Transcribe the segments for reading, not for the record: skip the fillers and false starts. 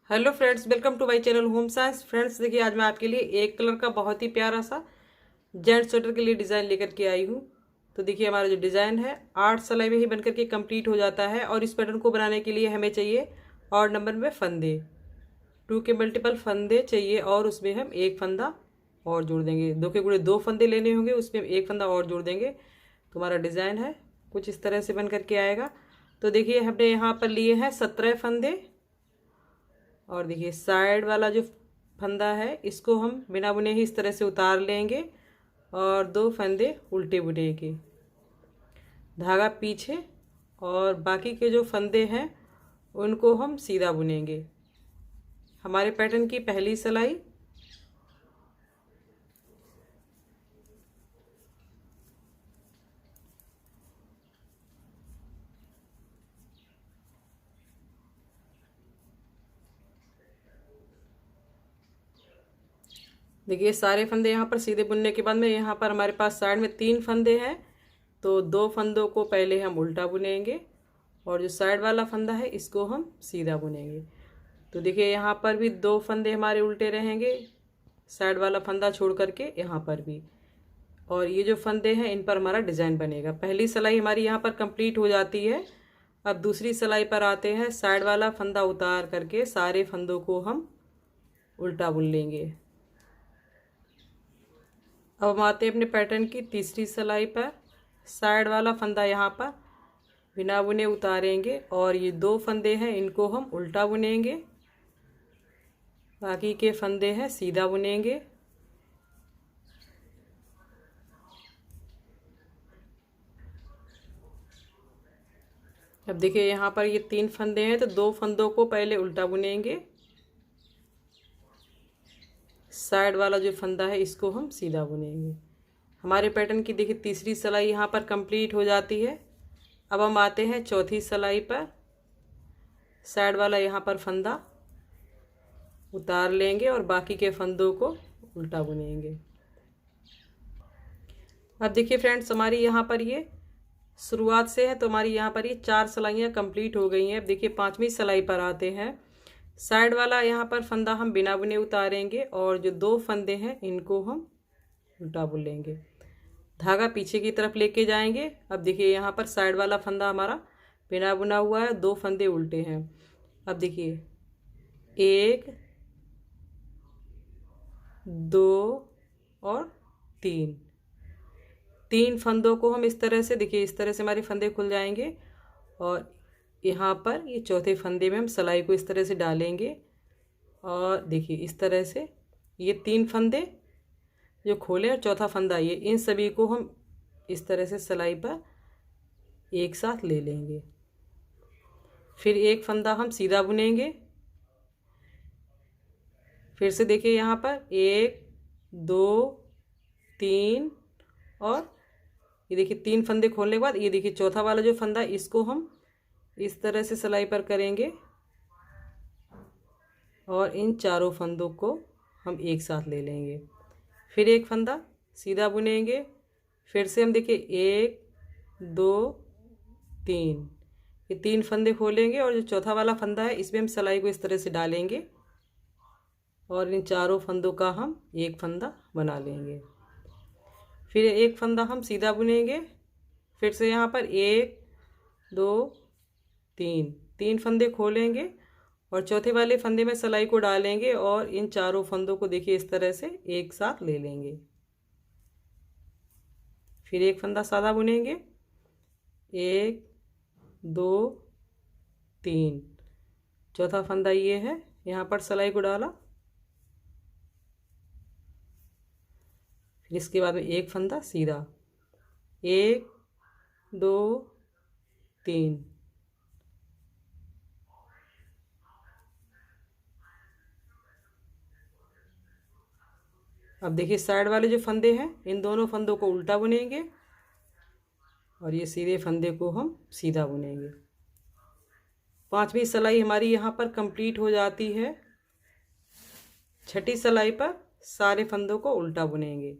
Hello friends, welcome to my channel home science. Friends देखिए, आज मैं आपके लिए एक कलर का बहुत ही प्यारा सा जेंट्स स्वेटर के लिए डिज़ाइन लेकर के आई हूँ। तो देखिए, हमारा जो डिज़ाइन है 8 सिलाई में ही बनकर के कंप्लीट हो जाता है। और इस पैटर्न को बनाने के लिए हमें चाहिए और नंबर में फंदे, 2 के मल्टीपल फंदे चाहिए। और उसमें हम एक फंदा और जोड़ देंगे। 2 के गुणे 2 फंदे लेने होंगे, उसमें एक फंदा और जोड़ देंगे। तो हमारा डिज़ाइन है कुछ इस तरह से बन करके आएगा। तो देखिए, हमने यहाँ पर लिए हैं 17 फंदे। और देखिए, साइड वाला जो फंदा है इसको हम बिना बुने ही इस तरह से उतार लेंगे और 2 फंदे उल्टे बुनेंगे, धागा पीछे। और बाकी के जो फंदे हैं उनको हम सीधा बुनेंगे। हमारे पैटर्न की पहली सिलाई। देखिए, सारे फंदे यहाँ पर सीधे बुनने के बाद में यहाँ पर हमारे पास साइड में 3 फंदे हैं। तो 2 फंदों को पहले हम उल्टा बुनेंगे और जो साइड वाला फंदा है इसको हम सीधा बुनेंगे। तो देखिए, यहाँ पर भी 2 फंदे हमारे उल्टे रहेंगे, साइड वाला फंदा छोड़ करके यहाँ पर भी। और ये जो फंदे हैं इन पर हमारा डिज़ाइन बनेगा। पहली सिलाई हमारी यहाँ पर कंप्लीट हो जाती है। अब दूसरी सिलाई पर आते हैं। साइड वाला फंदा उतार करके सारे फंदों को हम उल्टा बुन लेंगे। अब हम आते हैं अपने पैटर्न की तीसरी सिलाई पर। साइड वाला फंदा यहाँ पर बिना बुने उतारेंगे और ये 2 फंदे हैं इनको हम उल्टा बुनेंगे, बाकी के फंदे हैं सीधा बुनेंगे। अब देखिए, यहाँ पर ये 3 फंदे हैं तो 2 फंदों को पहले उल्टा बुनेंगे, साइड वाला जो फंदा है इसको हम सीधा बुनेंगे। हमारे पैटर्न की देखिए तीसरी सिलाई यहाँ पर कंप्लीट हो जाती है। अब हम आते हैं चौथी सिलाई पर। साइड वाला यहाँ पर फंदा उतार लेंगे और बाकी के फंदों को उल्टा बुनेंगे। अब देखिए फ्रेंड्स, हमारी यहाँ पर ये शुरुआत से है तो हमारी यहाँ पर ये 4 सिलाइयाँ कंप्लीट हो गई हैं। अब देखिए, 5वीं सिलाई पर आते हैं। साइड वाला यहाँ पर फंदा हम बिना बुने उतारेंगे और जो 2 फंदे हैं इनको हम उल्टा बुन लेंगे, धागा पीछे की तरफ लेके जाएंगे। अब देखिए, यहाँ पर साइड वाला फंदा हमारा बिना बुना हुआ है, 2 फंदे उल्टे हैं। अब देखिए, 1 2 और 3 फंदों को हम इस तरह से, देखिए इस तरह से हमारे फंदे खुल जाएंगे। और यहाँ पर ये चौथे फंदे में हम सिलाई को इस तरह से डालेंगे। और देखिए, इस तरह से ये 3 फंदे जो खोले और चौथा फंदा, ये इन सभी को हम इस तरह से सिलाई पर एक साथ ले लेंगे। फिर एक फंदा हम सीधा बुनेंगे। फिर से देखिए, यहाँ पर 1 2 3 और ये देखिए 3 फंदे खोलने के बाद ये देखिए चौथा वाला जो फंदा इसको हम इस तरह से सिलाई पर करेंगे और इन चारों फंदों को हम एक साथ ले लेंगे। फिर एक फंदा सीधा बुनेंगे। फिर से हम देखिए 1 2 3, ये 3 फंदे खोलेंगे और जो चौथा वाला फंदा है इसमें हम सिलाई को इस तरह से डालेंगे और इन चारों फंदों का हम एक फंदा बना लेंगे। फिर एक फंदा हम सीधा बुनेंगे। फिर से यहाँ पर 1 2 3 फंदे खोलेंगे और चौथे वाले फंदे में सिलाई को डालेंगे और इन चारों फंदों को देखिए इस तरह से एक साथ ले लेंगे। फिर एक फंदा सादा बुनेंगे, 1 2 3, चौथा फंदा ये है, यहाँ पर सिलाई को डाला। फिर इसके बाद में एक फंदा सीधा, 1 2 3। अब देखिए, साइड वाले जो फंदे हैं इन दोनों फंदों को उल्टा बुनेंगे और ये सीधे फंदे को हम सीधा बुनेंगे। 5वीं सिलाई हमारी यहाँ पर कंप्लीट हो जाती है। 6ठी सिलाई पर सारे फंदों को उल्टा बुनेंगे।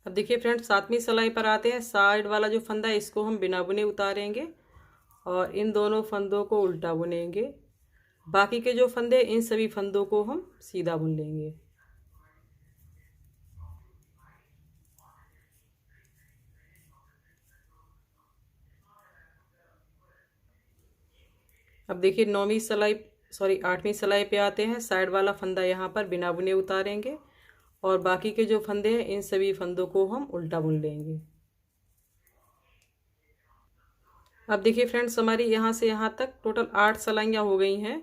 अब देखिए फ्रेंड्स, 7वीं सिलाई पर आते हैं। साइड वाला जो फंदा है इसको हम बिना बुने उतारेंगे और इन दोनों फंदों को उल्टा बुनेंगे। बाकी के जो फंदे इन सभी फंदों को हम सीधा बुन लेंगे। अब देखिए 9वीं सिलाई 8वीं सिलाई पे आते हैं। साइड वाला फंदा यहाँ पर बिना बुने उतारेंगे और बाकी के जो फंदे हैं इन सभी फंदों को हम उल्टा बुन लेंगे। अब देखिए फ्रेंड्स, हमारी यहाँ से यहाँ तक टोटल 8 सिलाइयाँ हो गई हैं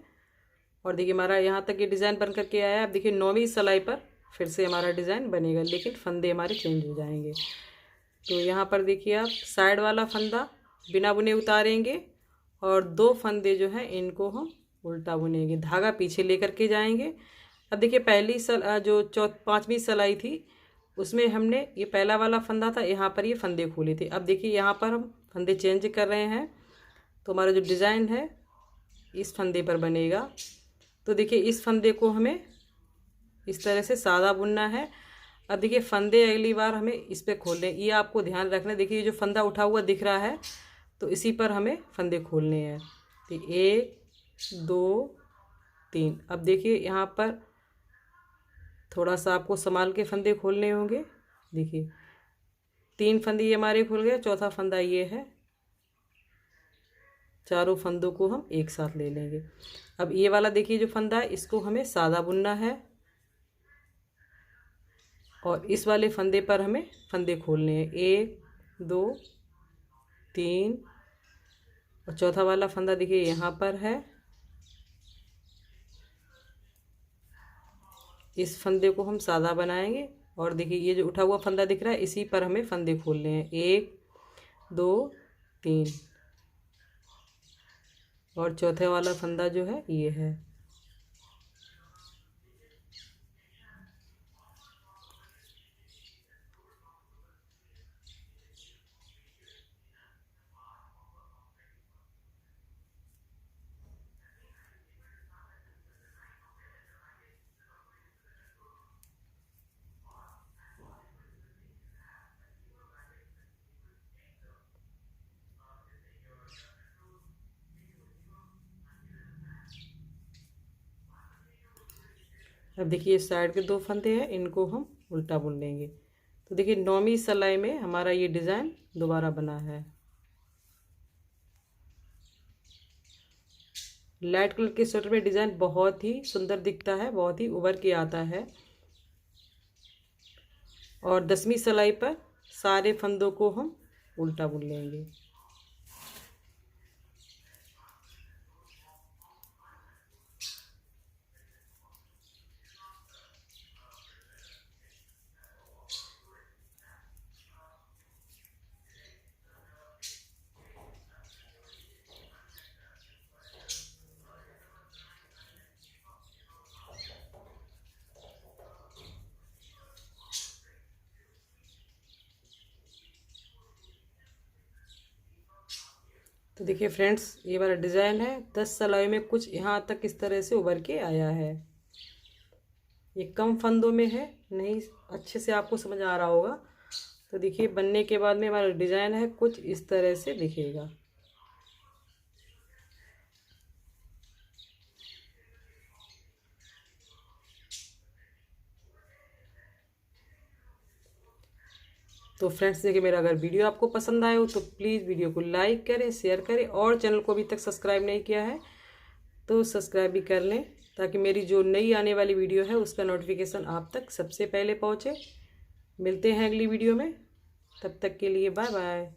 और देखिए हमारा यहाँ तक ये डिज़ाइन बन करके आया है। अब देखिए 9वीं सिलाई पर फिर से हमारा डिज़ाइन बनेगा, लेकिन फंदे हमारे चेंज हो जाएंगे। तो यहाँ पर देखिए आप साइड वाला फंदा बिना बुने उतारेंगे और 2 फंदे जो हैं इनको हम उल्टा बुनेंगे, धागा पीछे लेकर के जाएंगे। अब देखिए पहली जो 5वीं सिलाई थी उसमें हमने ये पहला वाला फंदा था, यहाँ पर ये फंदे खोले थे। अब देखिए यहाँ पर हम फंदे चेंज कर रहे हैं, तो हमारा जो डिज़ाइन है इस फंदे पर बनेगा। तो देखिए इस फंदे को हमें इस तरह से सादा बुनना है। अब देखिए फंदे अगली बार हमें इस पर खोलने, ये आपको ध्यान रखना है। देखिए ये जो फंदा उठा हुआ दिख रहा है तो इसी पर हमें फंदे खोलने हैं। तो 1 2 3। अब देखिए यहाँ पर थोड़ा सा आपको संभाल के फंदे खोलने होंगे। देखिए 3 फंदे ये हमारे खुल गए, चौथा फंदा ये है। चारों फंदों को हम एक साथ ले लेंगे। अब ये वाला देखिए जो फंदा है इसको हमें सादा बुनना है और इस वाले फंदे पर हमें फंदे खोलने हैं। 1 2 3 और चौथा वाला फंदा देखिए यहाँ पर है। इस फंदे को हम सादा बनाएंगे और देखिए ये जो उठा हुआ फंदा दिख रहा है इसी पर हमें फंदे खोलने हैं। 1 2 3 और चौथे वाला फंदा जो है ये है। अब देखिए साइड के 2 फंदे हैं, इनको हम उल्टा बुन लेंगे। तो देखिए 9वीं सिलाई में हमारा ये डिज़ाइन दोबारा बना है। लाइट कलर के स्वेटर में डिज़ाइन बहुत ही सुंदर दिखता है, बहुत ही उभर के आता है। और 10वीं सिलाई पर सारे फंदों को हम उल्टा बुन लेंगे। तो देखिए फ्रेंड्स, ये वाला डिज़ाइन है 10 सिलाई में कुछ यहाँ तक इस तरह से उभर के आया है। ये कम फंदों में है, नहीं अच्छे से आपको समझ आ रहा होगा। तो देखिए बनने के बाद में हमारा डिज़ाइन है कुछ इस तरह से दिखेगा। तो फ्रेंड्स देखिए, मेरा अगर वीडियो आपको पसंद आए हो तो प्लीज़ वीडियो को लाइक करें, शेयर करें और चैनल को अभी तक सब्सक्राइब नहीं किया है तो सब्सक्राइब भी कर लें, ताकि मेरी जो नई आने वाली वीडियो है उसका नोटिफिकेशन आप तक सबसे पहले पहुंचे। मिलते हैं अगली वीडियो में, तब तक के लिए बाय बाय।